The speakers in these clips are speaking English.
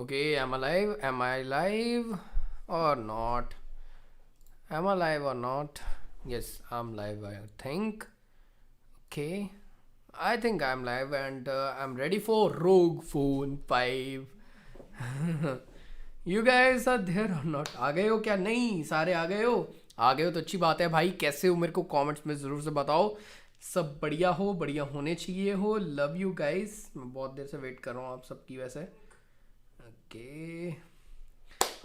Okay, am I live? Am I live or not? Am I live or not? Yes, I'm live, I think. Okay, I think I'm live and I'm ready for Rogue Phone 5. You guys are there or not? आ गए हो क्या? नहीं, सारे आ गए हो? आ गए हो तो अच्छी बात है भाई। कैसे हो मेरे को कमेंट्स में ज़रूर से बताओ। सब बढ़िया हो, बढ़िया होने चाहिए हो। Love you guys. मैं बहुत देर से वेट कर रहा हूँ आप सबकी वैसे। ओके,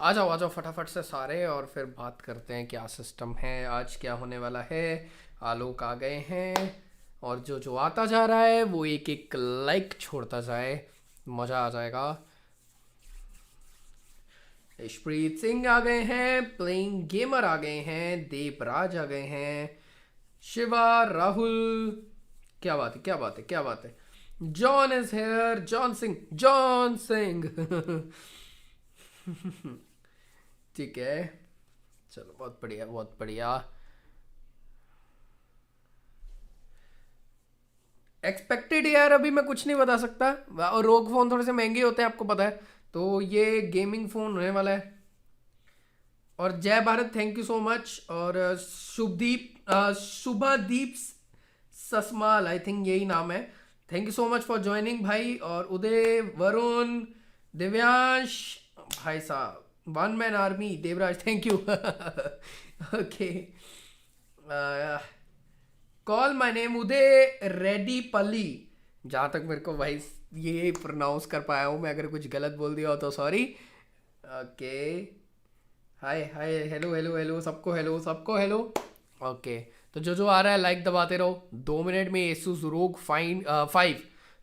आ जाओ फटाफट से सारे और फिर बात करते हैं क्या सिस्टम है, आज क्या होने वाला है। आलोक आ गए हैं और जो जो आता जा रहा है वो एक एक लाइक छोड़ता जाए, मज़ा आ जाएगा। यशप्रीत सिंह आ गए हैं, प्लेइंग गेमर आ गए हैं, देवराज आ गए हैं, शिवा, राहुल। क्या बात है, क्या बात है, क्या बात है। John is here, John Singh, John Singh. ठीक है, चलो बहुत बढ़िया, बहुत बढ़िया। एक्सपेक्टेड यार अभी मैं कुछ नहीं बता सकता, और रोग फ़ोन थोड़े से महंगे होते हैं आपको पता है, तो ये गेमिंग फ़ोन होने वाला है। और जय Bharat, thank you so much. और शुभदीप ससमाल, आई थिंक यही नाम है। Thank you so much for joining भाई। और उदय, वरुण, दिव्यांश, भाई साहब one man army, Devraj thank you. Okay, call my name Uday ready पली। जहाँ तक मेरे को भाई ये प्रोनाउंस कर पाया हूँ मैं, अगर कुछ गलत बोल दिया हो तो सॉरी। ओके, हाय हाय, हेलो हेलो हेलो सबको, हेलो सबको हेलो। ओके, तो जो जो आ रहा है लाइक दबाते रहो। 2 मिनट में Asus ROG फाइन 5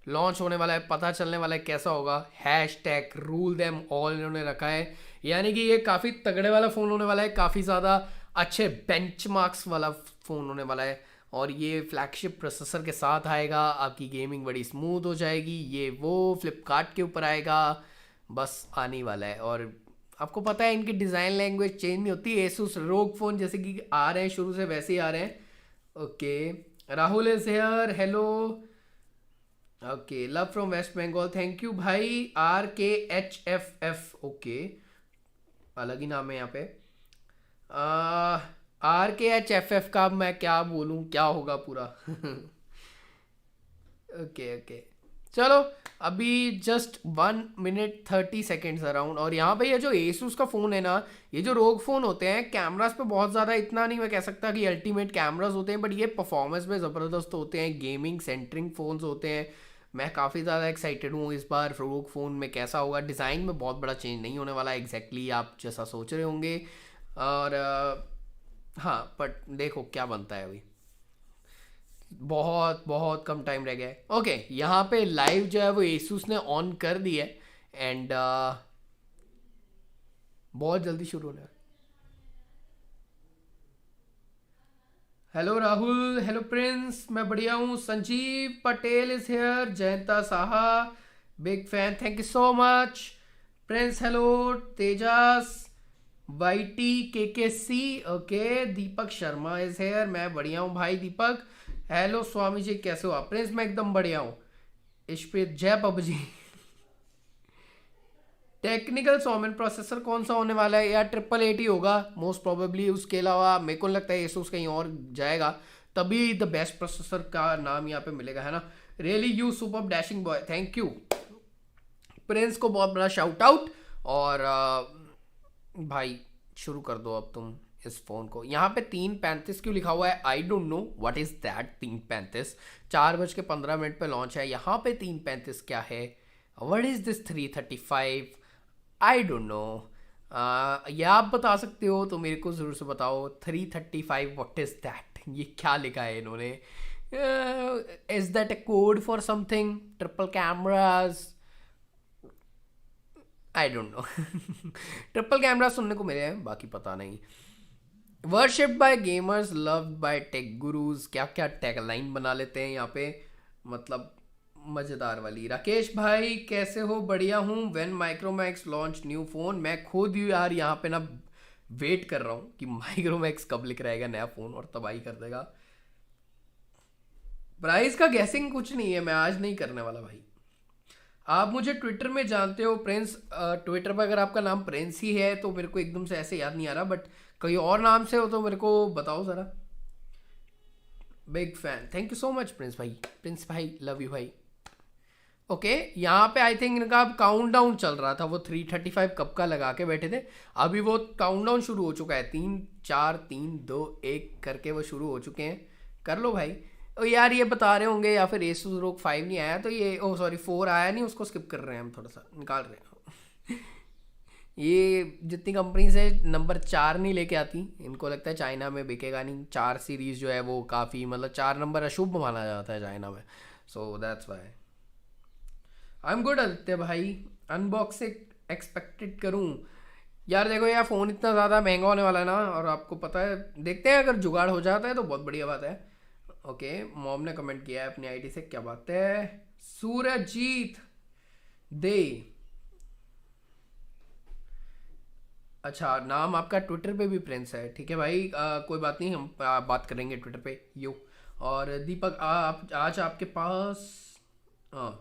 लॉन्च होने वाला है, पता चलने वाला है कैसा होगा। Hash tag rule them all इन्होंने रखा है, यानी कि ये काफ़ी तगड़े वाला फ़ोन होने वाला है, काफ़ी ज़्यादा अच्छे बेंचमार्क्स वाला फ़ोन होने वाला है। और ये फ्लैगशिप प्रोसेसर के साथ आएगा, आपकी गेमिंग बड़ी स्मूथ हो जाएगी। ये वो फ्लिपकार्ट के ऊपर आएगा, बस आने ही वाला है। और आपको पता है इनकी डिज़ाइन लैंग्वेज चेंज नहीं होती। Asus ROG फ़ोन जैसे कि आ रहे हैं शुरू से वैसे ही आ रहे हैं। Okay, Rahul is here, hello. Okay, love from West Bengal, thank you भाई। RKHFF, ओके, अलग ही नाम है यहाँ पे। RKHFF का मैं क्या बोलूँ, क्या होगा पूरा। ओके ओके, चलो। अभी जस्ट 1 मिनट 30 सेकेंड्स अराउंड। और यहाँ पे ये जो Asus का फ़ोन है ना, ये जो रोग फ़ोन होते हैं कैमरास पे बहुत ज़्यादा इतना नहीं मैं कह सकता कि अल्टीमेट कैमरास होते हैं, बट ये परफॉर्मेंस में ज़बरदस्त होते हैं, गेमिंग सेंटरिंग फ़ोन्स होते हैं। मैं काफ़ी ज़्यादा एक्साइटेड हूँ इस बार रोग फ़ोन में कैसा होगा। डिज़ाइन में बहुत बड़ा चेंज नहीं होने वाला एग्जैक्टली आप जैसा सोच रहे होंगे। और हाँ, बट देखो क्या बनता है अभी, बहुत बहुत कम टाइम रह गया है। ओके, यहाँ पे लाइव जो है वो Asus ने ऑन कर दी है एंड बहुत जल्दी शुरू होने वाला है। हेलो राहुल, हेलो प्रिंस, मैं बढ़िया हूँ। Sanjeev Patel is here, Jayanta Saha, big fan, thank you so much. Prince hello, Tejas, YT KKC, okay, Deepak Sharma is here, मैं बढ़िया हूँ भाई दीपक। हेलो स्वामी जी, कैसे हो आप? प्रिंस मैं एकदम बढ़िया हूँ। इश्पित, जय पबजी। टेक्निकल सोमन प्रोसेसर कौन सा होने वाला है यार? 888 ही होगा मोस्ट प्रोबेबली। उसके अलावा मेरे को नहीं लगता है Asus कहीं और जाएगा, तभी द बेस्ट प्रोसेसर का नाम यहाँ पे मिलेगा, है ना। Really you super dashing boy, thank you. Prince को बहुत बड़ा शाउट आउट। और भाई शुरू कर दो अब तुम इस फोन को। यहाँ पे 3:35 क्यों लिखा हुआ है? आई don't know what is that 3:35। 4:15 पे लॉन्च है, यहाँ पे 3:35 क्या है? What is this 3:35? I don't no. ये आप बता सकते हो तो मेरे को ज़रूर से बताओ। 3:35 व्हाट इज दैट, ये क्या लिखा है इन्होंने? Is that a code for something? Triple cameras, I don't know. Triple camera सुनने को मिले हैं, बाकी पता नहीं। Worshipped by gamers, loved by tech gurus, क्या क्या टैग लाइन बना लेते हैं यहाँ पे, मतलब मज़ेदार वाली। राकेश भाई कैसे हो? बढ़िया हूँ। When Micromax launch new phone, मैं खुद यार यहाँ पे ना वेट कर रहा हूँ कि माइक्रोमैक्स कब लिख रहेगा नया फ़ोन और तबाही कर देगा। प्राइस का गैसिंग कुछ नहीं है, मैं आज नहीं करने वाला भाई। आप मुझे ट्विटर में जानते हो प्रिंस, ट्विटर पर अगर आपका नाम प्रिंस ही है तो मेरे को एकदम से ऐसे याद नहीं आ रहा, बट कोई और नाम से हो तो मेरे को बताओ ज़रा। Big fan, thank you so much Prince भाई, प्रिंस भाई लव यू भाई। ओके यहाँ पे आई थिंक इनका अब काउंट डाउन चल रहा था, वो 3:35 कब का लगा के बैठे थे, अभी वो काउंट डाउन शुरू हो चुका है, 3 4 3 2 1 करके वो शुरू हो चुके हैं। कर लो भाई। ओ यार ये बता रहे होंगे या फिर Asus ROG 5 नहीं आया तो ये, ओ सॉरी 4 आया नहीं, उसको स्किप कर रहे हैं हम, थोड़ा सा निकाल रहे हैं। ये जितनी कंपनी से नंबर 4 नहीं लेके आती, इनको लगता है चाइना में बिकेगा नहीं। 4 सीरीज जो है वो काफ़ी, मतलब 4 नंबर अशुभ माना जाता है चाइना में, so that's why. I am good Aditya भाई। अनबॉक्सिंग एक्सपेक्टेड करूँ यार? देखो यार फ़ोन इतना ज़्यादा महंगा होने वाला है ना, और आपको पता है, देखते हैं अगर जुगाड़ हो जाता है तो बहुत बढ़िया बात है। ओके मॉम ने कमेंट किया है अपनी आईडी से, क्या बात है। सूरजीत दे, अच्छा नाम आपका ट्विटर पे भी प्रिंस है, ठीक है भाई, कोई बात नहीं, हम बात करेंगे ट्विटर पे यो। और दीपक आप आज आपके पास, हाँ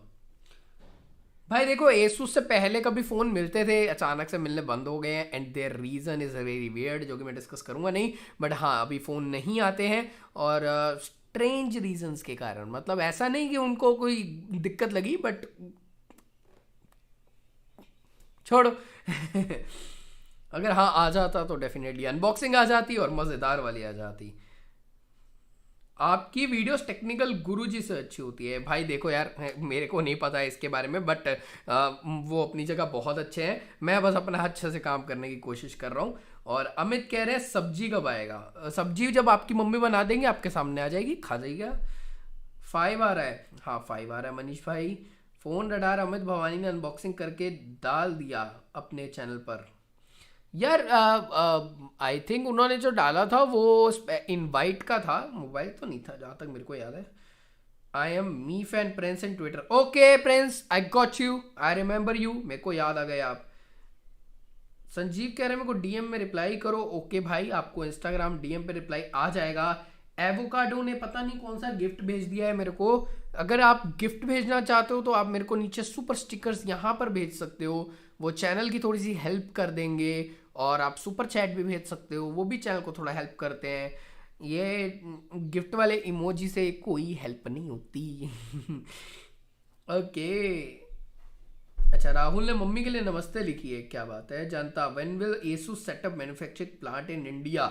भाई देखो Asus से पहले कभी फ़ोन मिलते थे, अचानक से मिलने बंद हो गए हैं, and their reason is very weird, जो कि मैं डिस्कस करूंगा नहीं, बट हाँ अभी फ़ोन नहीं आते हैं, और स्ट्रेंज रीजंस के कारण, मतलब ऐसा नहीं कि उनको कोई दिक्कत लगी, बट छोड़ो। अगर हाँ आ जाता तो डेफिनेटली अनबॉक्सिंग आ जाती और मज़ेदार वाली आ जाती। आपकी वीडियोस टेक्निकल गुरुजी से अच्छी होती है भाई। देखो यार मेरे को नहीं पता है इसके बारे में, बट वो अपनी जगह बहुत अच्छे हैं, मैं बस अपना अच्छे से काम करने की कोशिश कर रहा हूँ। और अमित कह रहे हैं सब्जी कब आएगा? सब्जी जब आपकी मम्मी बना देंगे आपके सामने आ जाएगी, खा जाइएगा। 5 आ रहा है, हाँ 5 आ रहा है मनीष भाई। फ़ोन रडार अमित भवानी ने अनबॉक्सिंग करके डाल दिया अपने चैनल पर। यार आई थिंक उन्होंने जो डाला था वो इनवाइट का था, मोबाइल तो नहीं था जहाँ तक मेरे को याद है। I am me fan Prince in Twitter, okay Prince I got you, I remember you, मेरे को याद आ गया आप। संजीव कह रहे हैं मेरे को डीएम में रिप्लाई करो, ओके भाई आपको इंस्टाग्राम डीएम पे रिप्लाई आ जाएगा। एवोकाडो ने पता नहीं कौन सा गिफ्ट भेज दिया है मेरे को, अगर आप गिफ्ट भेजना चाहते हो तो आप मेरे को नीचे सुपर स्टिकर्स यहाँ पर भेज सकते हो, वो चैनल की थोड़ी सी हेल्प कर देंगे। और आप सुपर चैट भी भेज सकते हो, वो भी चैनल को थोड़ा हेल्प करते हैं। ये गिफ्ट वाले इमोजी से कोई हेल्प नहीं होती। ओके अच्छा राहुल ने मम्मी के लिए नमस्ते लिखी है, क्या बात है। जानता when will Asus setup manufacturing plant in India?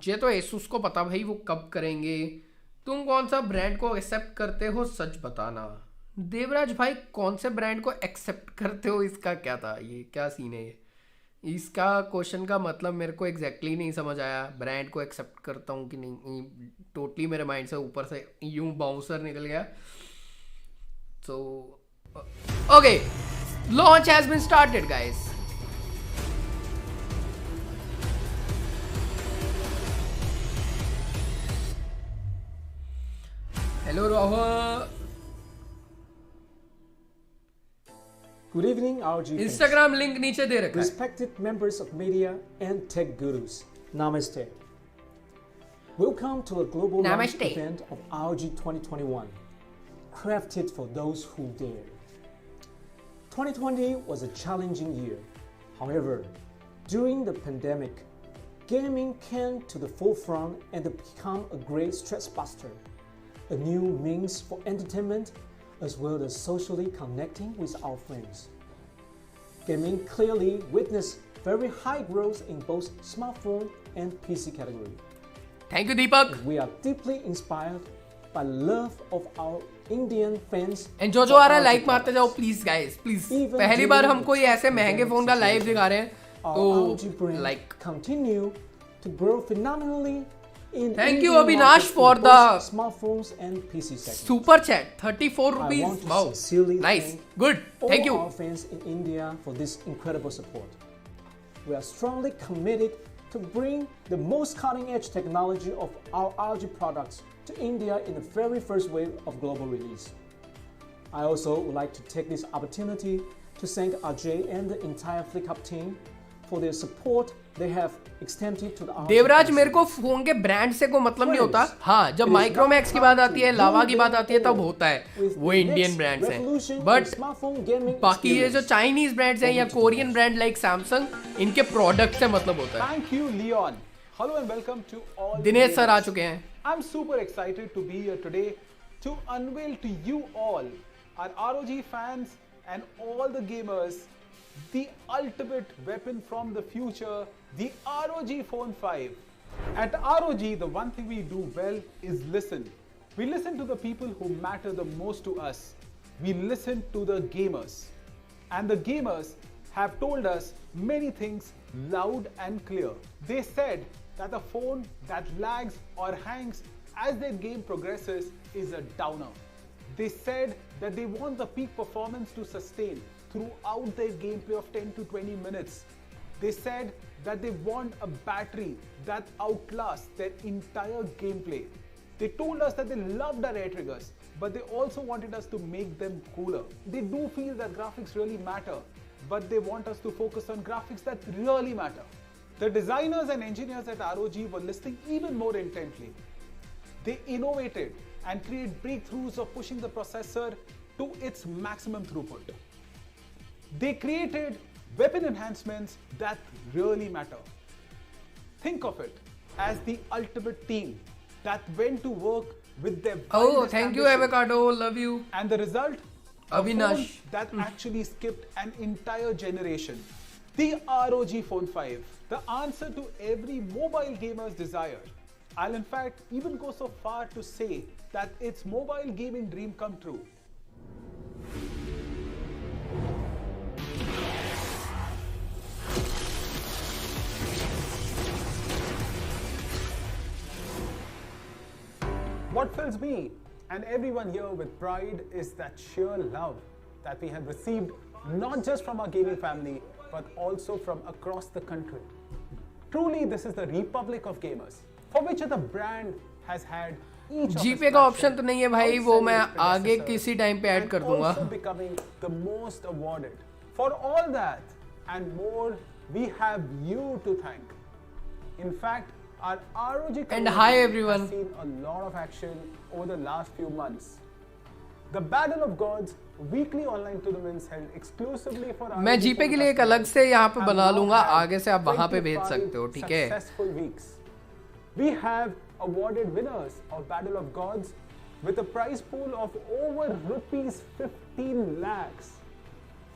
ये तो Asus को पता भाई वो कब करेंगे। तुम कौन सा ब्रांड को एक्सेप्ट करते हो सच बताना। देवराज भाई कौन से ब्रांड को एक्सेप्ट करते हो, इसका क्या था, ये क्या सीन है ये? इसका क्वेश्चन का मतलब मेरे को एग्जैक्टली नहीं समझ आया। ब्रांड को एक्सेप्ट करता हूँ कि नहीं, टोटली मेरे माइंड से ऊपर से यूं बाउंसर निकल गया। So okay launch has been started guys. Hello Rahul, Good evening, RG fans. Instagram link नीचे दे रखा है। Respected members of media and tech gurus, Namaste. Welcome to a global launch Namaste. event of RG 2021, crafted for those who dare. 2020 was a challenging year. However, during the pandemic, gaming came to the forefront and became a great stress buster, a new means for entertainment as well as socially connecting with our friends. Gaming clearly witnessed very high growth in both smartphone and PC category. Thank you Deepak. We are deeply inspired by love of our Indian fans. And जो आ रहा है like मारते जाओ please guys please. पहली बार हम कोई ऐसे महंगे फोन का लाइव दिखा रहे हैं तो like continue to grow phenomenally in Thank you, Indian Avinash, market for in the both smartphones and PC segments. Super chat 34 I rupees, want to wow sincerely nice thank good thank all you. our fans in India for this incredible support. We are strongly committed to bring the most cutting-edge technology of our RG products to India in the very first wave of global release. I also would like to take this opportunity to thank Ajay and the entire FlickUp team for their support they have extended to the ROG Devraj console. मेरे को phone के brand से कोई मतलब नहीं होता, हाँ जब माइक्रोमैक्स की बात आती है, लावा की बात आती है, तब होता है वो इंडियन ब्रांड्स हैं, बट बाकी ये जो चाइनीज ब्रांड्स हैं या कोरियन ब्रांड लाइक सैमसंग, इनके प्रोडक्ट से मतलब होता है। Thank you, Leon. Hello and welcome to all. Dinesh sir आ चुके हैं। I'm super excited to be here today to unveil to you all, our ROG fans and all the gamers, the ultimate weapon from the future, the ROG Phone 5. At ROG, the one thing we do well is listen. We listen to the people who matter the most to us. We listen to the gamers. And the gamers have told us many things loud and clear. They said that a phone that lags or hangs as their game progresses is a downer. They said that they want the peak performance to sustain throughout their gameplay of 10 to 20 minutes. They said that they want a battery that outlasts their entire gameplay. They told us that they loved our air triggers, but they also wanted us to make them cooler. They do feel that graphics really matter, but they want us to focus on graphics that really matter. The designers and engineers at ROG were listening even more intently. They innovated and created breakthroughs of pushing the processor to its maximum throughput. They created weapon enhancements that really matter. Think of it as the ultimate team that went to work with their Oh, wildest thank you, ambition. Avocado, love you. And the result? A Avinash. phone that actually skipped an entire generation. The ROG Phone 5, the answer to every mobile gamer's desire. I'll in fact even go so far to say that it's mobile gaming dream come true. What fills me and everyone here with pride is that sheer love that we have received not just from our gaming family but also from across the country. Truly, this is the republic of gamers, for which other brand has had each of जीपे का option तो नहीं है भाई, वो मैं आगे किसी time पे ऐड कर दूंगा। also becoming the most awarded. For all that and more, we have you to thank. In fact, our ROG And hi community everyone. has seen a lot of action over the last few months. The Battle of Gods weekly online tournaments held exclusively for ROG मैं जीपे के लिए एक अलग से यहाँ पे बना लूंगा, आगे से आप वहाँ पे भेज सकते हो, ठीक है? Successful weeks. We have awarded winners of Battle of Gods with a prize pool of over rupees 15 lakhs.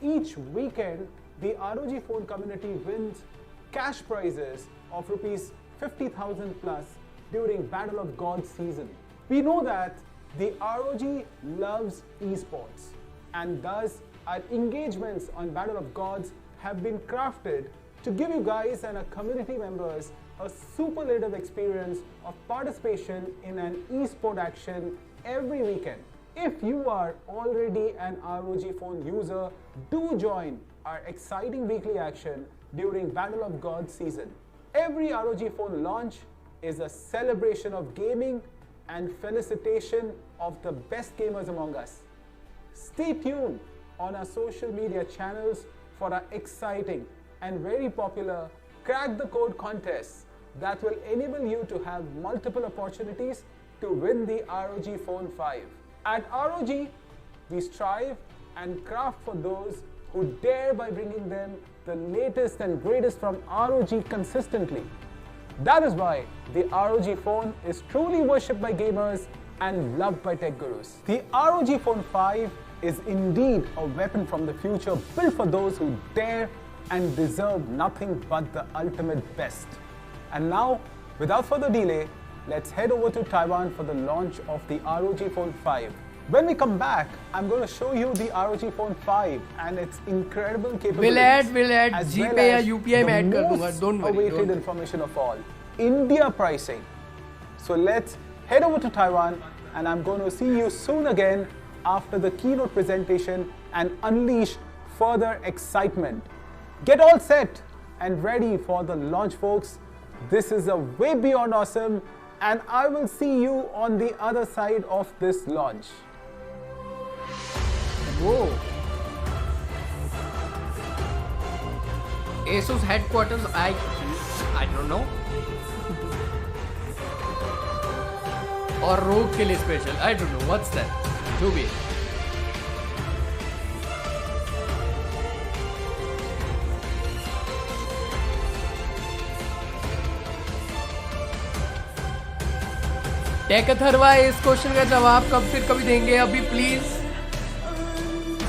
Each weekend, the ROG phone community wins cash prizes of rupees 50,000 plus during Battle of Gods season. We know that the ROG loves esports, and thus our engagements on Battle of Gods have been crafted to give you guys and our community members a superlative experience of participation in an esport action every weekend. If you are already an ROG phone user, do join our exciting weekly action during Battle of Gods season. Every ROG phone launch is a celebration of gaming and felicitation of the best gamers among us. Stay tuned on our social media channels for our exciting and very popular Crack the Code contests that will enable you to have multiple opportunities to win the ROG Phone 5. At ROG, we strive and craft for those who dare by bringing them the latest and greatest from ROG consistently. That is why the ROG phone is truly worshipped by gamers and loved by tech gurus. The ROG Phone 5 is indeed a weapon from the future built for those who dare and deserve nothing but the ultimate best. And now, without further delay, let's head over to Taiwan for the launch of the ROG Phone 5. When we come back, I'm going to show you the ROG Phone 5 and its incredible capabilities. Will add as GPay well या as UPI में the add कर दूंगा, most don't worry, awaited don't worry. information of all, India pricing. So let's head over to Taiwan, and I'm going to see you soon again after the keynote presentation and unleash further excitement. Get all set and ready for the launch, folks. This is a way beyond awesome, and I will see you on the other side of this launch. वो Asus headquarters, I don't know. और रोग के लिए special, I don't know what's that. जो भी है. Take Atharva, इस question का जवाब कब फिर कभी देंगे? अभी प्लीज,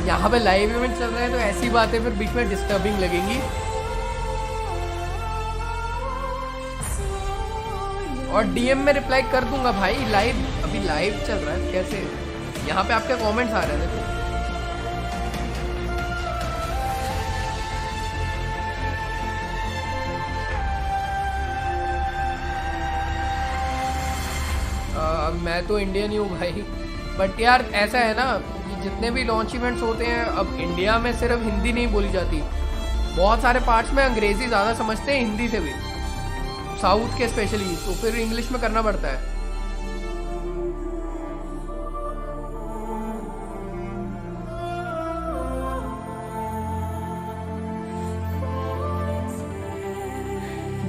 यहाँ पे लाइव इवेंट चल रहे हैं तो ऐसी बातें फिर बीच में डिस्टर्बिंग लगेंगी. और डीएम में रिप्लाई कर दूंगा भाई. लाइव अभी लाइव चल रहा है. कैसे यहाँ पे आपके कमेंट्स आ रहे हैं? देखो, मैं तो इंडियन ही हूँ भाई. बट यार ऐसा है ना, जितने भी लॉन्च इवेंट्स होते हैं, अब इंडिया में सिर्फ हिंदी नहीं बोली जाती. बहुत सारे पार्ट्स में अंग्रेजी ज़्यादा समझते हैं हिंदी से भी, साउथ के स्पेशली. तो फिर इंग्लिश में करना पड़ता है.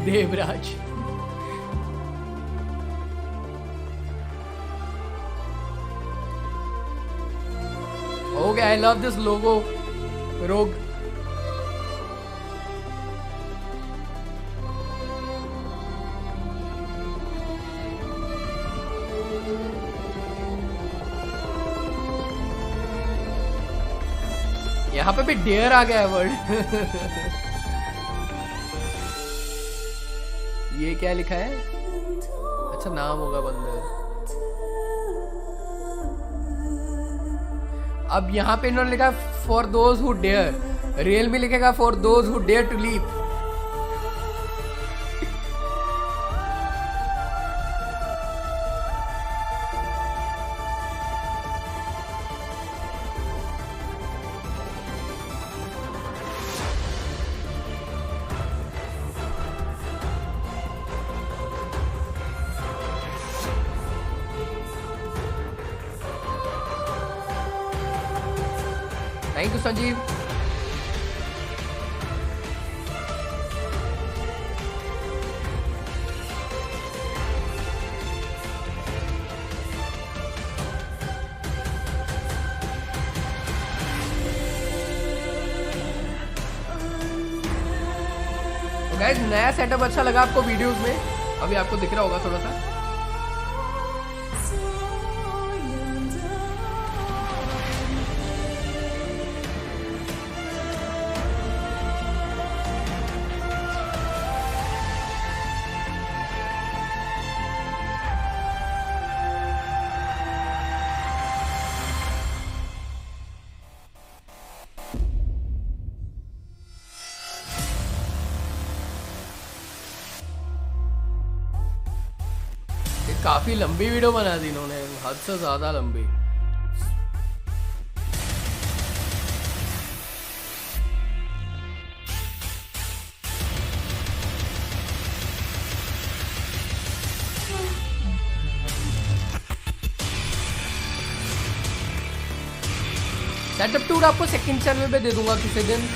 Devraj, okay, I love this लोगो. रोग, यहाँ पे भी डेयर आ गया है वर्ड. ये क्या लिखा है? अच्छा, नाम होगा बंदे. अब यहाँ पे इन्होंने लिखा for those who dare. Real में लिखेगा for those who dare to leave. Thank you Sanjeev. तो गाइस, नया सेटअप अच्छा लगा आपको वीडियोस में? अभी आपको दिख रहा होगा थोड़ा सा. काफी लंबी वीडियो बना दी इन्होंने, हद से ज्यादा लंबी. सेटअप टूर आपको सेकंड चैनल पे दे दूंगा किसी दिन.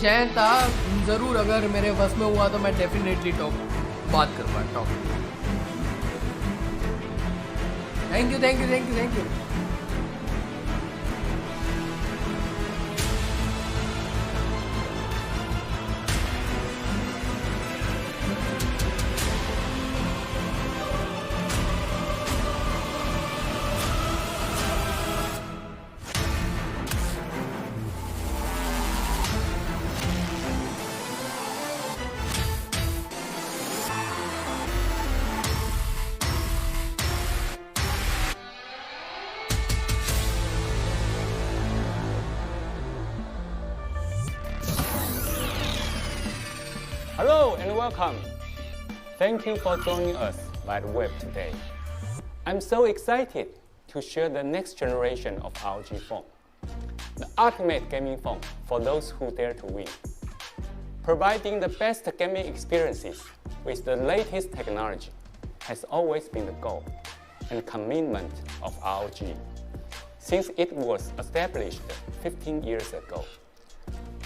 जयंता, जरूर, अगर मेरे बस में हुआ तो मैं डेफिनेटली बात करूँगा. Talk. Thank you, thank you, thank you, thank you. Hello and welcome. Thank you for joining us by the web today. I'm so excited to share the next generation of ROG phone, the ultimate gaming phone for those who dare to win. Providing the best gaming experiences with the latest technology has always been the goal and commitment of ROG since it was established 15 years ago.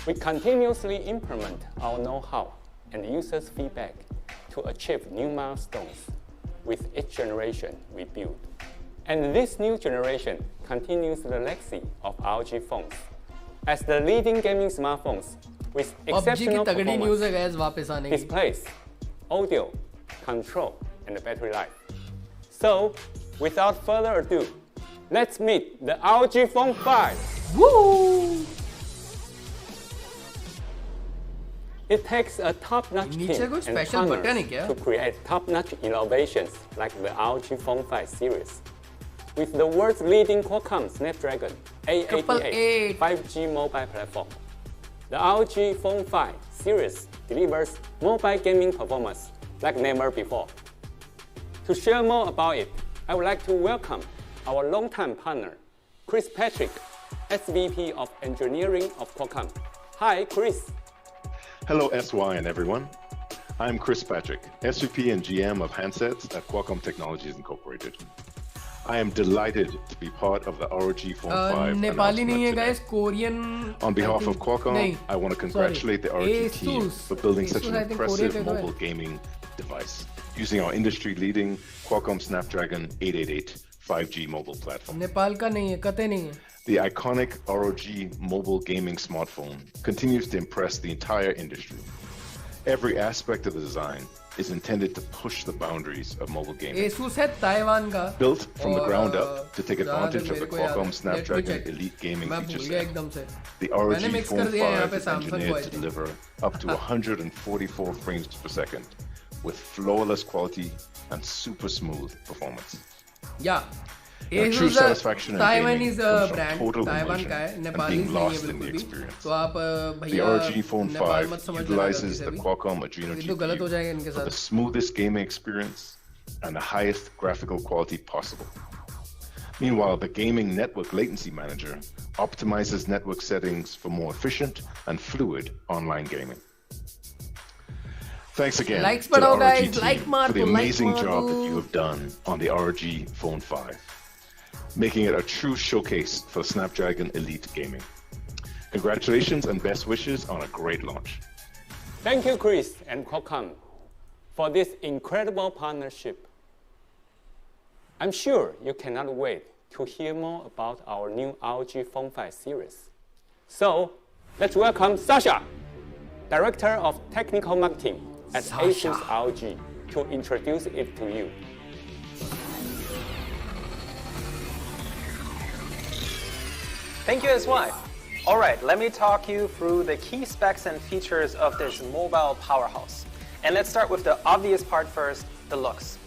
We continuously implement our know-how and users' feedback to achieve new milestones with each generation we build. And this new generation continues the legacy of ROG phones as the leading gaming smartphones with exceptional तगड़ी news है performance, guys वापस आने की. displays, audio, control, and battery life. So, without further ado, let's meet the ROG Phone 5. Woo! It takes a top-notch team नीचे कोई and special button है क्या? partners to create top-notch innovations like the ROG Phone 5 series. With the world's leading Qualcomm Snapdragon 888 5G mobile platform, the ROG Phone 5 series delivers mobile gaming performance like never before. To share more about it, I would like to welcome our longtime partner, Chris Patrick, SVP of Engineering of Qualcomm. Hi, Chris. Hello, SY and everyone. I'm Chris Patrick, SVP and GM of Handsets at Qualcomm Technologies Incorporated. I am delighted to be part of the ROG Phone 5 Nepali नहीं है announcement guys, today. Korean. On behalf of Qualcomm, नहीं, I want to congratulate the ROG team Asus. for building such Asus, an I think, impressive Korea पे तो है. mobile gaming device using our industry-leading Qualcomm Snapdragon 888 5G mobile platform. Nepal का नहीं है, कते नहीं है. The iconic ROG mobile gaming smartphone continues to impress the entire industry. Every aspect of the design is intended to push the boundaries of mobile gaming. Asus है Taiwan का. Built from the और, ground up to take जहाँ advantage तक of the मेरे को याद Qualcomm है. Snapdragon Let me check. Elite gaming मैं feature भूल गया set, एकदम से. the ROG मैंने mix Phone कर दिया यहाँ 5 पे is Samsung engineered को, to I think. deliver up to 144 frames per second with flawless quality and super smooth performance. Yeah. Now, true Asus satisfaction in gaming Taiwanese comes from brand, total Taiwan immersion का है, and Nepali being नहीं है lost in the बिल्कुल भी. experience. तो आप The भैया ROG Phone Nepal 5 मत समझ लेना utilizes गलती the से भी. Qualcomm Adreno ये तो गलत हो GPU जाएगा इनके for the साथ. smoothest gaming experience and the highest graphical quality possible. Meanwhile, the Gaming Network Latency Manager optimizes network settings for more efficient and fluid online gaming. Thanks again Likes to the बढ़ाओ ROG guys, team like मार for the दो, like amazing मार job दो. that you have done on the ROG Phone 5, making it a true showcase for Snapdragon Elite gaming. Congratulations and best wishes on a great launch. Thank you, Chris and Qualcomm, for this incredible partnership. I'm sure you cannot wait to hear more about our new ROG Phone 5 series. So, let's welcome Sasha, Director of Technical Marketing at Asus ROG, to introduce it to you. Thank you, SY. All right, let me talk you through the key specs and features of this mobile powerhouse. And let's start with the obvious part first, the looks.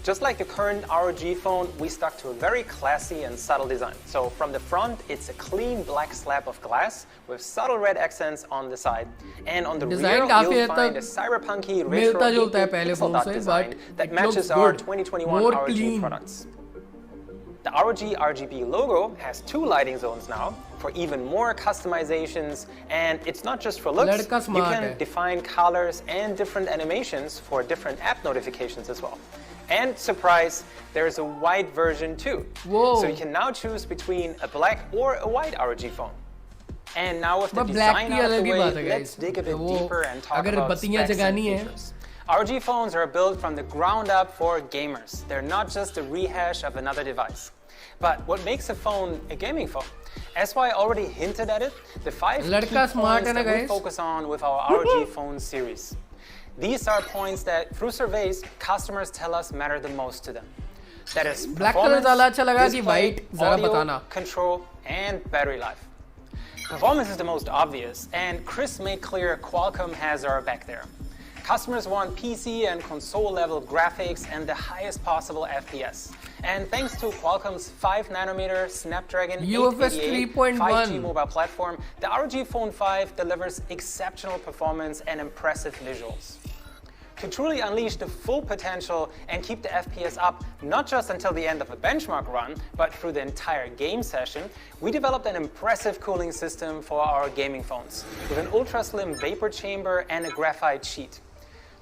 Just like the current ROG phone, we stuck to a very classy and subtle design. So from the front, it's a clean black slab of glass with subtle red accents on the side. And on the rear, you'll find a cyberpunky retro मिलता-जुलता है पहले pixel phone dot से, design but that it matches looks our good. 2021 More ROG clean. products. The ROG RGB logo has 2 lighting zones now for even more customizations, and it's not just for looks. लड़का You smart can है. define colors and different animations for different app notifications as well. And surprise, there's a white version too. Whoa. So you can now choose between a black or a white ROG phone. And now with the but black design की out of the अलग ही way, बात है let's guys. dig a bit वो deeper and talk अगर about बत्तियां specs and जगानी है. features. ROG phones are built from the ground up for gamers. They're not just a rehash of another device. But what makes a phone a gaming phone? SY already hinted at it, the 5 key लड़का points smart है ना that we guys. focus on with our ROG phone series. These are points that, through surveys, customers tell us matter the most to them. That is Black performance, color ज़्यादा अच्छा लगा कि display, white ज़रा audio, बताना. control, and battery life. Performance is the most obvious, and Chris made clear Qualcomm has our back there. Customers want PC and console level graphics and the highest possible FPS. And thanks to Qualcomm's 5nm Snapdragon UFS 888 3.1. 5G mobile platform, the ROG Phone 5 delivers exceptional performance and impressive visuals. To truly unleash the full potential and keep the FPS up not just until the end of a benchmark run, but through the entire game session, we developed an impressive cooling system for our gaming phones with an ultra-slim vapor chamber and a graphite sheet.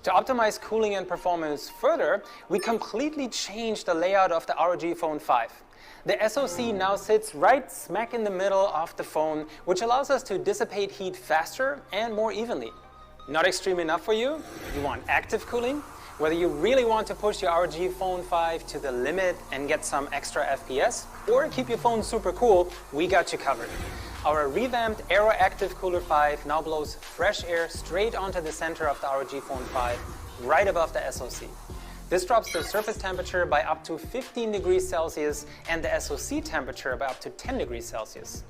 To optimize cooling and performance further, we completely changed the layout of the ROG Phone 5. The SoC now sits right smack in the middle of the phone, which allows us to dissipate heat faster and more evenly. Not extreme enough for you? You want active cooling? Whether you really want to push your ROG Phone 5 to the limit and get some extra FPS, or keep your phone super cool, we got you covered. Our revamped Aero Active Cooler 5 now blows fresh air straight onto the center of the ROG Phone 5, right above the SoC. This drops the surface temperature by up to 15 degrees Celsius and the SoC temperature by up to 10 degrees Celsius.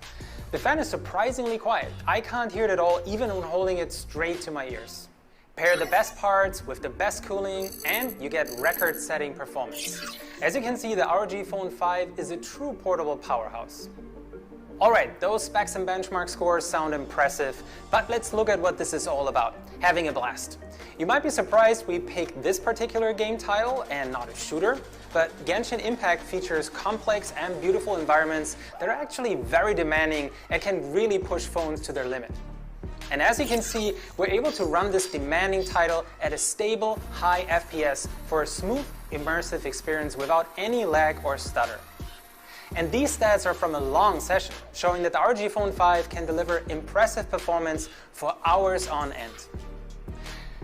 The fan is surprisingly quiet. I can't hear it at all, even when holding it straight to my ears. Pair the best parts with the best cooling and you get record-setting performance. As you can see, the ROG Phone 5 is a true portable powerhouse. Alright, those specs and benchmark scores sound impressive, but let's look at what this is all about, having a blast. You might be surprised we picked this particular game title and not a shooter, but Genshin Impact features complex and beautiful environments that are actually very demanding and can really push phones to their limit. And as you can see, we're able to run this demanding title at a stable, high FPS for a smooth, immersive experience without any lag or stutter. And these stats are from a long session, showing that the ROG Phone 5 can deliver impressive performance for hours on end.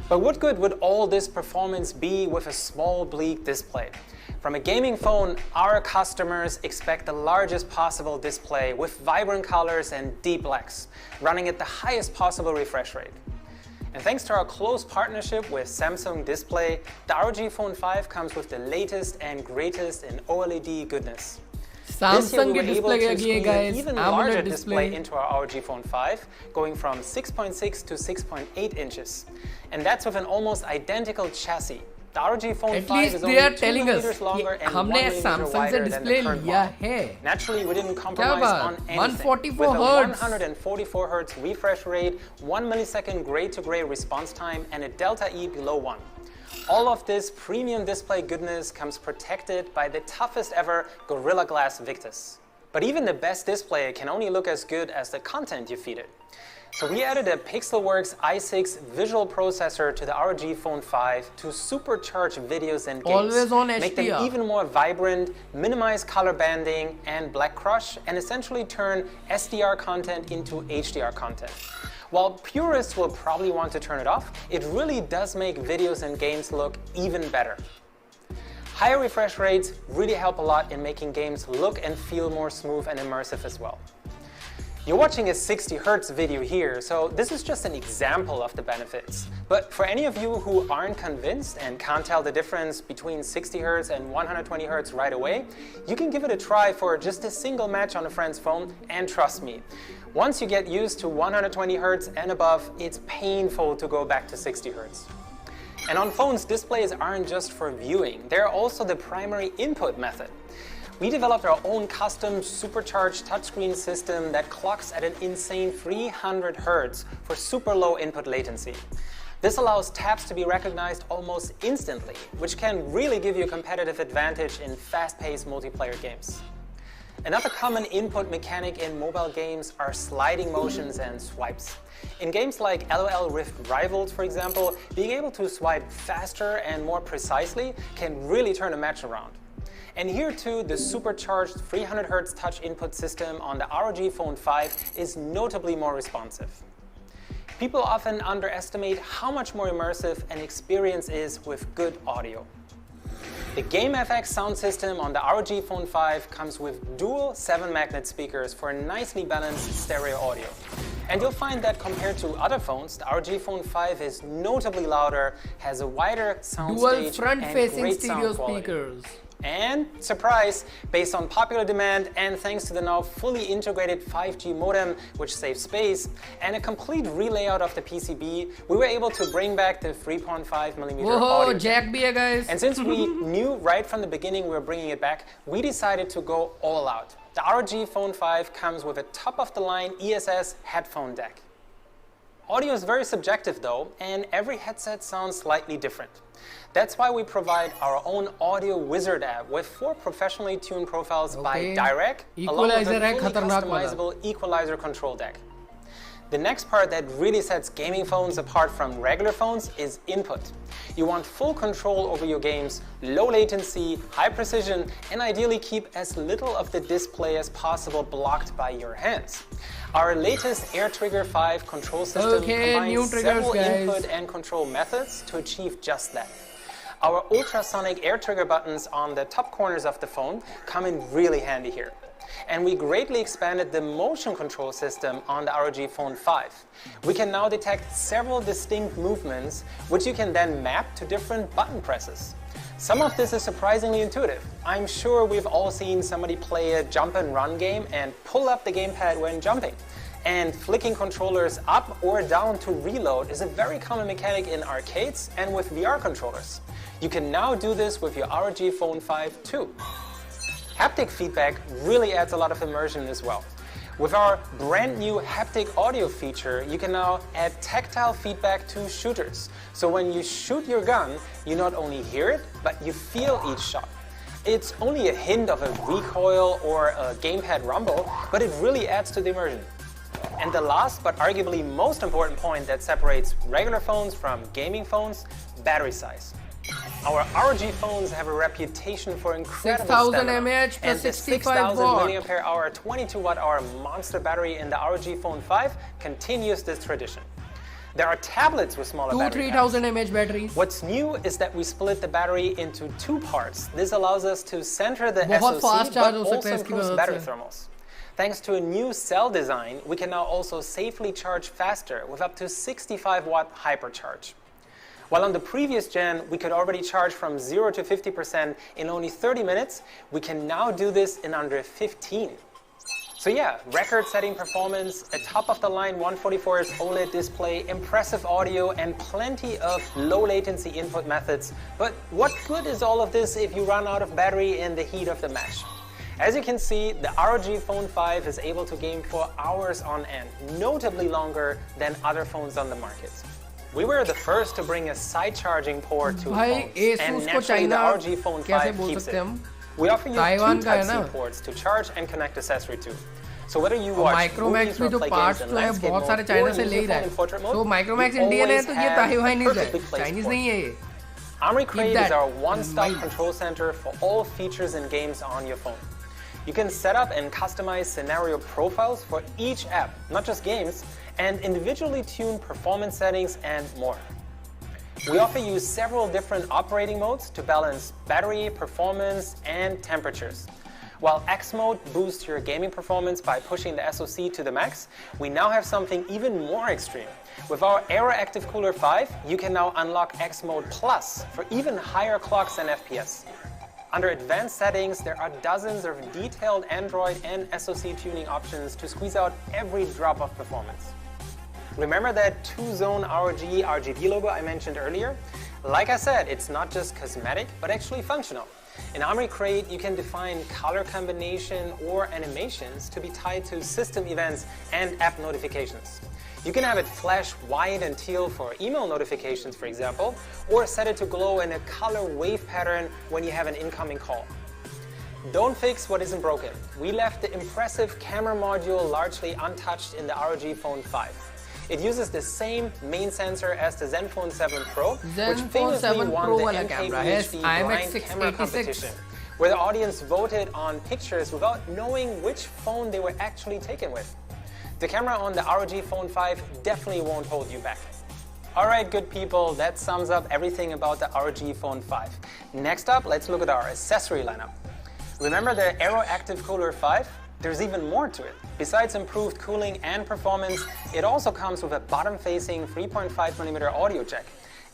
But what good would all this performance be with a small, bleak display? From a gaming phone, our customers expect the largest possible display with vibrant colors and deep blacks, running at the highest possible refresh rate. And thanks to our close partnership with Samsung Display, the ROG Phone 5 comes with the latest and greatest in OLED goodness. This year we were able to squeeze an even larger display into our ROG Phone 5, going from 6.6 to 6.8 inches. And that's with an almost identical chassis. The ROG Phone 5 is only 2 millimeters longer and 1 millimeter wider than the current model. Naturally, we didn't compromise on anything. With a 144 Hz refresh rate, 1 millisecond gray-to-gray response time, and a delta E below 1. All of this premium display goodness comes protected by the toughest ever Gorilla Glass Victus. But even the best display can only look as good as the content you feed it. So we added a Pixelworks i6 visual processor to the ROG Phone 5 to supercharge videos and games, make them even more vibrant, minimize color banding and black crush, and essentially turn SDR content into HDR content. While purists will probably want to turn it off, it really does make videos and games look even better. Higher refresh rates really help a lot in making games look and feel more smooth and immersive as well. You're watching a 60 Hz video here, so this is just an example of the benefits. But for any of you who aren't convinced and can't tell the difference between 60 Hz and 120 Hz right away, you can give it a try for just a single match on a friend's phone, and trust me, once you get used to 120 Hz and above, it's painful to go back to 60 Hz. And on phones, displays aren't just for viewing, they're also the primary input method. We developed our own custom supercharged touchscreen system that clocks at an insane 300 Hz for super low input latency. This allows taps to be recognized almost instantly, which can really give you a competitive advantage in fast-paced multiplayer games. Another common input mechanic in mobile games are sliding motions and swipes. In games like LOL Rift Rivals, for example, being able to swipe faster and more precisely can really turn a match around. And here too, the supercharged 300 Hz touch input system on the ROG Phone 5 is notably more responsive. People often underestimate how much more immersive an experience is with good audio. The GameFX sound system on the ROG Phone 5 comes with dual 7-magnet speakers for nicely balanced stereo audio. And you'll find that compared to other phones, the ROG Phone 5 is notably louder, has a wider soundstage, and great sound quality. Speakers. And, surprise, based on popular demand and thanks to the now fully integrated 5G modem, which saves space, and a complete relayout of the PCB, we were able to bring back the 3.5mm audio jack. Guys. And since we knew right from the beginning we were bringing it back, we decided to go all out. The ROG Phone 5 comes with a top-of-the-line ESS headphone deck. Audio is very subjective though, and every headset sounds slightly different. That's why we provide our own Audio Wizard app with 4 professionally tuned profiles by Direct, along with Equalizer a है fully खतरनाक वाला. customizable equalizer control deck. The next part that really sets gaming phones apart from regular phones is input. You want full control over your games, low latency, high precision, and ideally keep as little of the display as possible blocked by your hands. Our latest AirTrigger 5 control system combines several input and control methods to achieve just that. Our ultrasonic AirTrigger buttons on the top corners of the phone come in really handy here. And we greatly expanded the motion control system on the ROG Phone 5. We can now detect several distinct movements, which you can then map to different button presses. Some of this is surprisingly intuitive. I'm sure we've all seen somebody play a jump and run game and pull up the gamepad when jumping. And flicking controllers up or down to reload is a very common mechanic in arcades and with VR controllers. You can now do this with your ROG Phone 5 too. Haptic feedback really adds a lot of immersion as well. With our brand new haptic audio feature, you can now add tactile feedback to shooters. So when you shoot your gun, you not only hear it, but you feel each shot. It's only a hint of a recoil or a gamepad rumble, but it really adds to the immersion. And the last but arguably most important point that separates regular phones from gaming phones, battery size. Our ROG phones have a reputation for incredible 6000 stamina, mAh and plus the 65 6000 watt. mAh 22 watt-hour monster battery in the ROG Phone 5 continues this tradition. There are tablets with smaller battery 3000 packs. mAh batteries. What's new is that we split the battery into 2 parts. This allows us to center the बहुत fast SoC, charge but हो सकता also है इसकी improves मदद battery से. thermals. Thanks to a new cell design, we can now also safely charge faster with up to 65 watt hypercharge. While on the previous gen, we could already charge from 0 to 50% in only 30 minutes, we can now do this in under 15. So yeah, record-setting performance, a top-of-the-line 144Hz OLED display, impressive audio, and plenty of low-latency input methods. But what good is all of this if you run out of battery in the heat of the match? As you can see, the ROG Phone 5 is able to game for hours on end, notably longer than other phones on the market. We were the first to bring a side charging port to भाई phones, and Asus को naturally the China ROG Phone कैसे 5 बोल keeps सकते it. हम? We offer you Taiwan 2 का है ना? Type-C ports to charge and connect accessory to. So whether you watch Micromax movies भी or तो play parts games in तो है landscape बहुत mode सारे or चाइना से use ले your ही रहा phone in है. portrait mode, तो you Micromax इंडियन है always तो ये have ताइवानीज है. perfectly placed Chinese ports. नहीं है ये. Armory Crate that is our in one-stop mind. control center for all features and games on your phone. You can set up and customize scenario profiles for each app, not just games, and individually tune performance settings and more. We offer you several different operating modes to balance battery, performance, and temperatures. While X mode boosts your gaming performance by pushing the SoC to the max, we now have something even more extreme. With our Aero Active Cooler 5, you can now unlock X mode Plus for even higher clocks and FPS. Under advanced settings, there are dozens of detailed Android and SoC tuning options to squeeze out every drop of performance. Remember that 2-zone ROG RGB logo I mentioned earlier? Like I said, it's not just cosmetic, but actually functional. In Armory Crate, you can define color combination or animations to be tied to system events and app notifications. You can have it flash white and teal for email notifications, for example, or set it to glow in a color wave pattern when you have an incoming call. Don't fix what isn't broken. We left the impressive camera module largely untouched in the ROG Phone 5. It uses the same main sensor as the Zenfone 7 Pro, which famously 7 won Pro the वाला camera है, MKBHD IMX blind camera 686. competition, where the audience voted on pictures without knowing which phone they were actually taken with. The camera on the ROG Phone 5 definitely won't hold you back. Alright, good people, that sums up everything about the ROG Phone 5. Next up, let's look at our accessory lineup. Remember the Aero Active Cooler 5? There's even more to it. Besides improved cooling and performance, it also comes with a bottom-facing 3.5mm audio jack,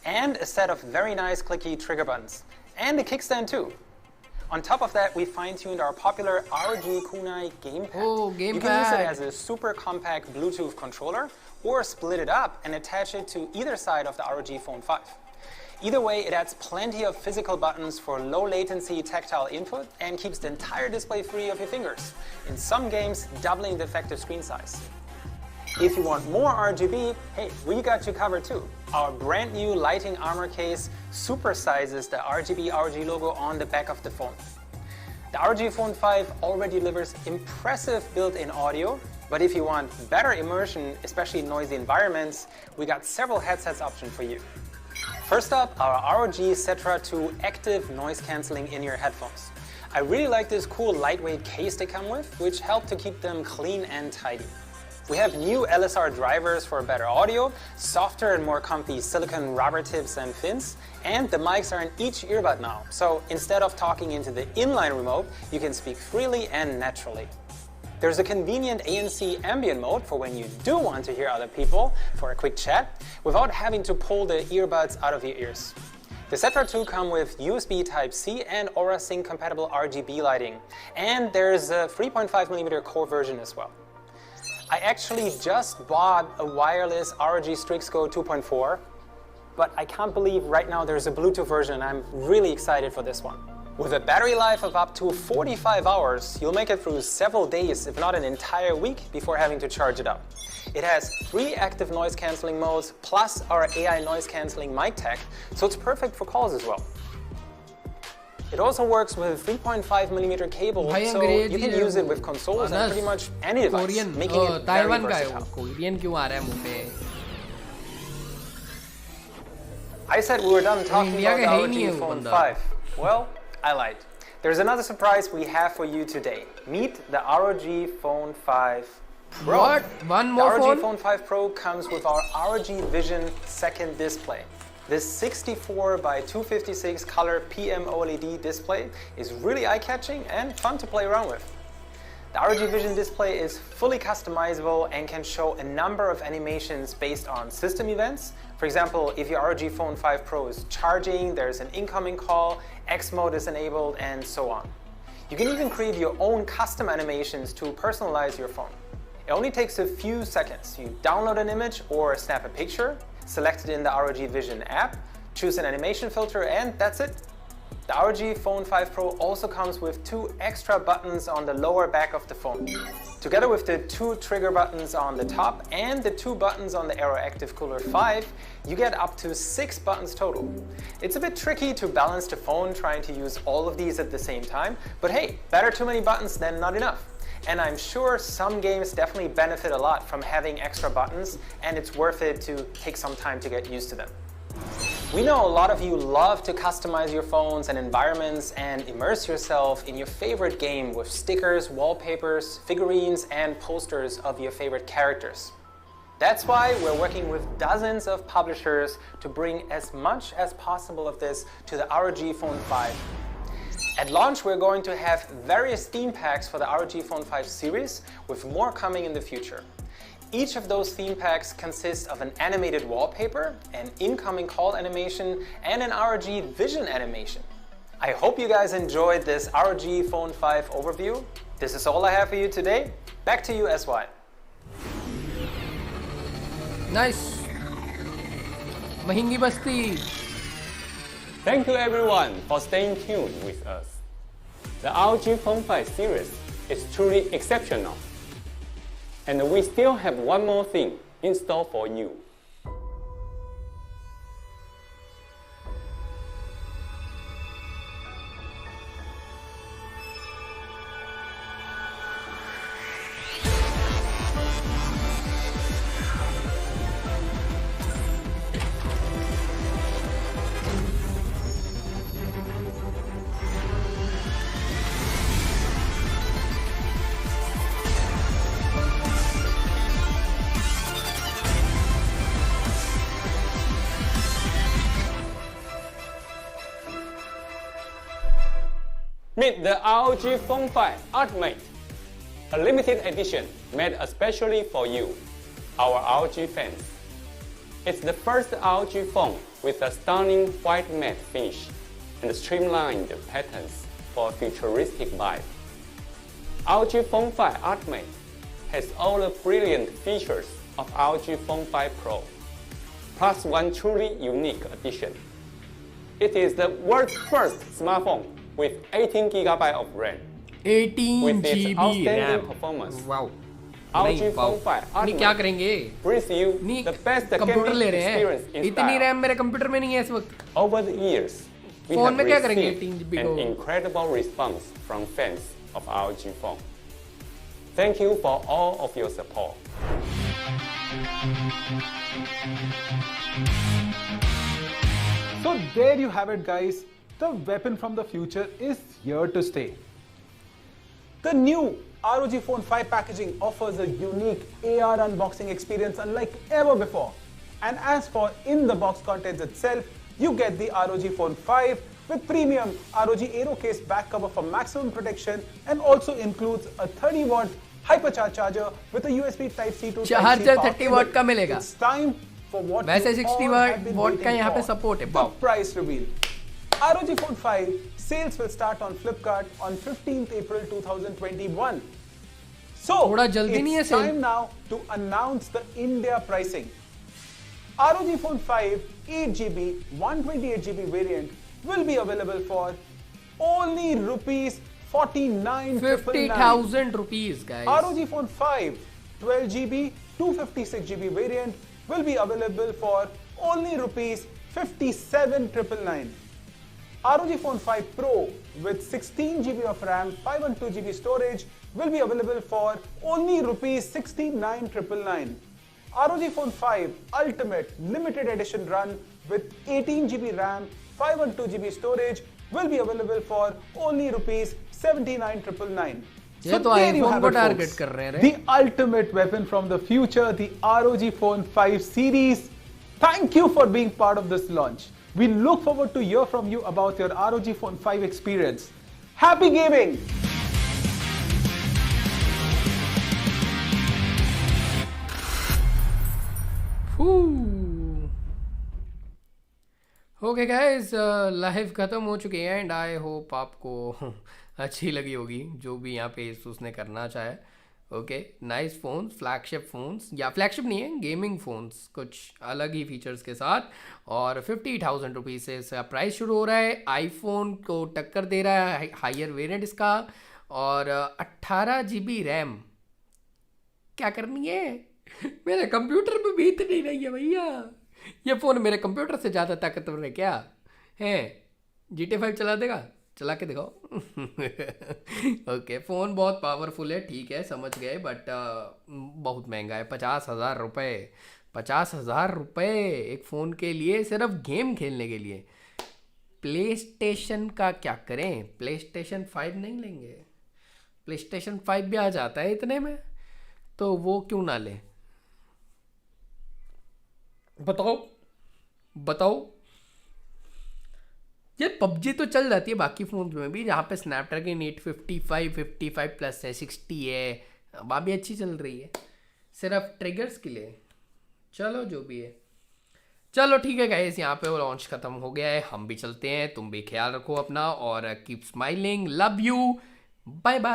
and a set of very nice clicky trigger buttons, and a kickstand too. On top of that, we fine-tuned our popular ROG Kunai gamepad. Oh, You can use it gamepad. as a super compact Bluetooth controller, or split it up and attach it to either side of the ROG Phone 5. Either way, it adds plenty of physical buttons for low latency tactile input and keeps the entire display free of your fingers, in some games doubling the effective screen size. If you want more RGB, hey, we got you covered too. Our brand new lighting armor case supersizes the RGB ROG logo on the back of the phone. The ROG Phone 5 already delivers impressive built-in audio, but if you want better immersion, especially in noisy environments, we got several headsets options for you. First up, our ROG Cetra 2 active noise cancelling in-ear headphones. I really like this cool lightweight case they come with, which help to keep them clean and tidy. We have new LSR drivers for better audio, softer and more comfy silicone rubber tips and fins, and the mics are in each earbud now. So instead of talking into the inline remote, you can speak freely and naturally. There's a convenient ANC ambient mode for when you do want to hear other people for a quick chat without having to pull the earbuds out of your ears. The Cetra 2 come with USB Type-C and AuraSync compatible RGB lighting, and there's a 3.5mm core version as well. I actually just bought a wireless ROG Strix Go 2.4, but I can't believe right now there's a Bluetooth version and I'm really excited for this one. With a battery life of up to 45 hours, you'll make it through several days, if not an entire week, before having to charge it up. It has 3 active noise cancelling modes, plus our AI noise cancelling mic tech, so it's perfect for calls as well. It also works with 3.5mm cable, so you can use it with consoles and pretty much any device, making it very versatile. Korean क्यों आ रहा है मुंह पे? I said we were done talking about the ROG Phone 5. Well, I lied. There's another surprise we have for you today. Meet the ROG Phone 5 Pro. What? One more phone? phone? The ROG Phone 5 Pro comes with our ROG Vision second display. This 64 by 256 color PM OLED display is really eye-catching and fun to play around with. The ROG Vision display is fully customizable and can show a number of animations based on system events. For example, if your ROG Phone 5 Pro is charging, there's an incoming call, X mode is enabled, and so on. You can even create your own custom animations to personalize your phone. It only takes a few seconds. You download an image or snap a picture, select it in the ROG Vision app, choose an animation filter, and that's it. The ROG Phone 5 Pro also comes with 2 extra buttons on the lower back of the phone. Together with the 2 trigger buttons on the top and the 2 buttons on the Aero Active Cooler 5, you get up to 6 buttons total. It's a bit tricky to balance the phone trying to use all of these at the same time, but hey, better too many buttons than not enough. And I'm sure some games definitely benefit a lot from having extra buttons, and it's worth it to take some time to get used to them. We know a lot of you love to customize your phones and environments and immerse yourself in your favorite game with stickers, wallpapers, figurines, and posters of your favorite characters. That's why we're working with dozens of publishers to bring as much as possible of this to the ROG Phone 5. At launch, we're going to have various theme packs for the ROG Phone 5 series, with more coming in the future. Each of those theme packs consists of an animated wallpaper, an incoming call animation, and an ROG Vision animation. I hope you guys enjoyed this ROG Phone 5 overview. This is all I have for you today. Back to you, SY. Nice. Mahingi Basti. Thank you everyone for staying tuned with us. The ROG Phone 5 series is truly exceptional. And we still have one more thing in store for you. Meet the ROG Phone 5 Ultimate, a limited edition made especially for you, our ROG fans. It's the first ROG phone with a stunning white matte finish and streamlined patterns for a futuristic vibe. ROG Phone 5 Ultimate has all the brilliant features of ROG Phone 5 Pro, plus one truly unique addition. It is the world's first smartphone with 18GB of RAM. 18 With its GB outstanding RAM. performance, Wow. नहीं, ROG wow. Phone 5 नहीं क्या Ultimate करेंगे? brings you नहीं the best computer gaming ले रहे हैं, experience in इतनी style. RAM मेरे कंप्यूटर में नहीं है इस वक्त। Over the years, we phone have में क्या करेंगे received 3 GB an को? incredible response from fans of ROG Phone. Thank you for all of your support. So there you have it, guys. The weapon from the future is here to stay. The new ROG Phone 5 packaging offers a unique AR unboxing experience unlike ever before. And as for in-the-box contents itself, you get the ROG Phone 5 with premium ROG Aero case back cover for maximum protection and also includes a 30-watt hypercharge charger with a USB Type-C to charger Type-C power 30 watt cable. का मिलेगा। It's time for what वैसे you 60 all have been watt का waiting यहाँ पे for. support है, The wow. price reveal. ROG Phone 5 sales will start on Flipkart on 15th April 2021. So, थोड़ा जल्दी नहीं है it's sale? time now to announce the India pricing. ROG Phone 5 8GB 128GB variant will be available for only rupees 49,999. 50,000 rupees, guys. ROG Phone 5 12GB 256GB variant will be available for only rupees 57,999. ROG Phone 5 Pro with 16GB of RAM, 512GB storage will be available for only rupees 69,999. ROG Phone 5 Ultimate Limited Edition Run with 18GB RAM, 512GB storage will be available for only rupees 79,999. ये तो there you iPhone have को it, target folks. कर रहे हैं रे। The ultimate weapon from the future, the ROG Phone 5 series. Thank you for being part of this launch. We look forward to hear from you about your ROG Phone 5 experience. Happy gaming! Okay guys, live खत्म हो चुकी है and I hope आपको अच्छी लगी होगी जो भी यहाँ पे Asus ने करना चाहे। Okay, nice phones, flagship phones, या फ्लैगशिप नहीं है, गेमिंग फोन्स कुछ अलग ही फीचर्स के साथ। और 50,000 रुपीज़ से इसका प्राइस शुरू हो रहा है। आईफोन को टक्कर दे रहा है हायर वेरिएंट इसका। और 18GB रैम क्या करनी है? मेरे कंप्यूटर पे बीत नहीं रही है भैया। ये फ़ोन मेरे कंप्यूटर से ज़्यादा ताकतवर है क्या? है GTA 5 चला देगा? चला के दिखाओ। ओके, फ़ोन बहुत पावरफुल है, ठीक है, समझ गए, बट बहुत महंगा है। 50,000 रुपये, 50,000 रुपये एक फ़ोन के लिए, सिर्फ गेम खेलने के लिए। प्ले स्टेशन का क्या करें? प्ले स्टेशन 5 नहीं लेंगे? प्ले स्टेशन 5 भी आ जाता है इतने में, तो वो क्यों ना लें? बताओ बताओ। ये पबजी तो चल जाती है बाकी फ़ोन में भी, जहाँ पे स्नैपड्रैगन 855 55 प्लस है, 60 है, वहाँ भी अच्छी चल रही है, सिर्फ ट्रिगर्स के लिए। चलो जो भी है, चलो ठीक है गाइस, यहाँ पे वो लॉन्च ख़त्म हो गया है, हम भी चलते हैं। तुम भी ख्याल रखो अपना और keep smiling, love you, bye bye.